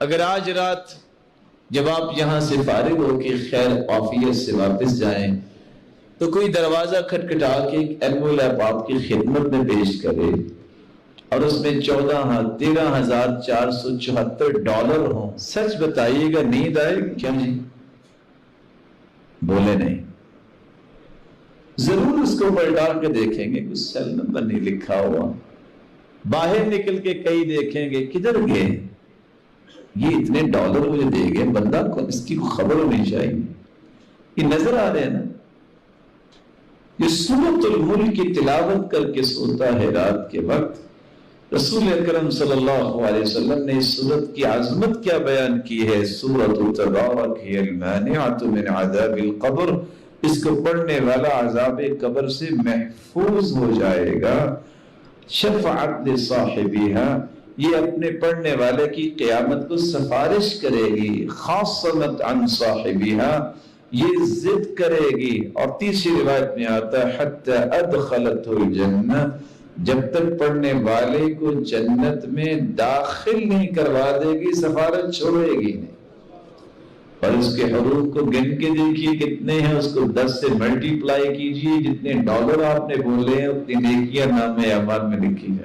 اگر آج رات جب آپ یہاں سے فارغ ہو کے خیر عافیت سے واپس جائیں تو کوئی دروازہ کھٹکھٹا کے ایک انویلپ آپ کی خدمت میں پیش کرے اور اس میں 13,474 ڈالر ہوں، سچ بتائیے گا نیند آئے گی کیا جی؟ بولے نہیں۔ ضرور اس کو پلٹا کے دیکھیں گے، کچھ سیل نمبر نہیں لکھا ہوا، باہر نکل کے کئی دیکھیں گے کدھر گئے، یہ اتنے ڈالر مجھے دے گئے، بندہ کو اس کی خبر ہونی چاہیے۔ یہ نظر آ رہے ہیں نا، یہ سورۃ الملک کی تلاوت کر کے سوتا ہے رات کے وقت۔ رسول اکرم صلی اللہ علیہ وسلم نے اس سورت کی عظمت کیا بیان کی ہے، سورۃ تبارک ہی المانعۃ من عذاب القبر، اس کو پڑھنے والا عذاب قبر سے محفوظ ہو جائے گا۔ شفعت لصاحبہا، یہ اپنے پڑھنے والے کی قیامت کو سفارش کرے گی۔ خاصمت عن صاحبہا، یہ ضد کرے گی۔ اور تیسری روایت میں آتا ہے حتی ادخلتہ الجنہ، جب تک پڑھنے والے کو جنت میں داخل نہیں کروا دے گی، سفارت چھوڑے گی نہیں۔ اور اس کے حروف کو گن کے دیکھیے کتنے ہیں، اس کو 10 سے ملٹی پلائی کیجئے، جتنے ڈالر آپ نے بولے ہیں اتنی نیکیاں نام اعمال میں لکھی ہے۔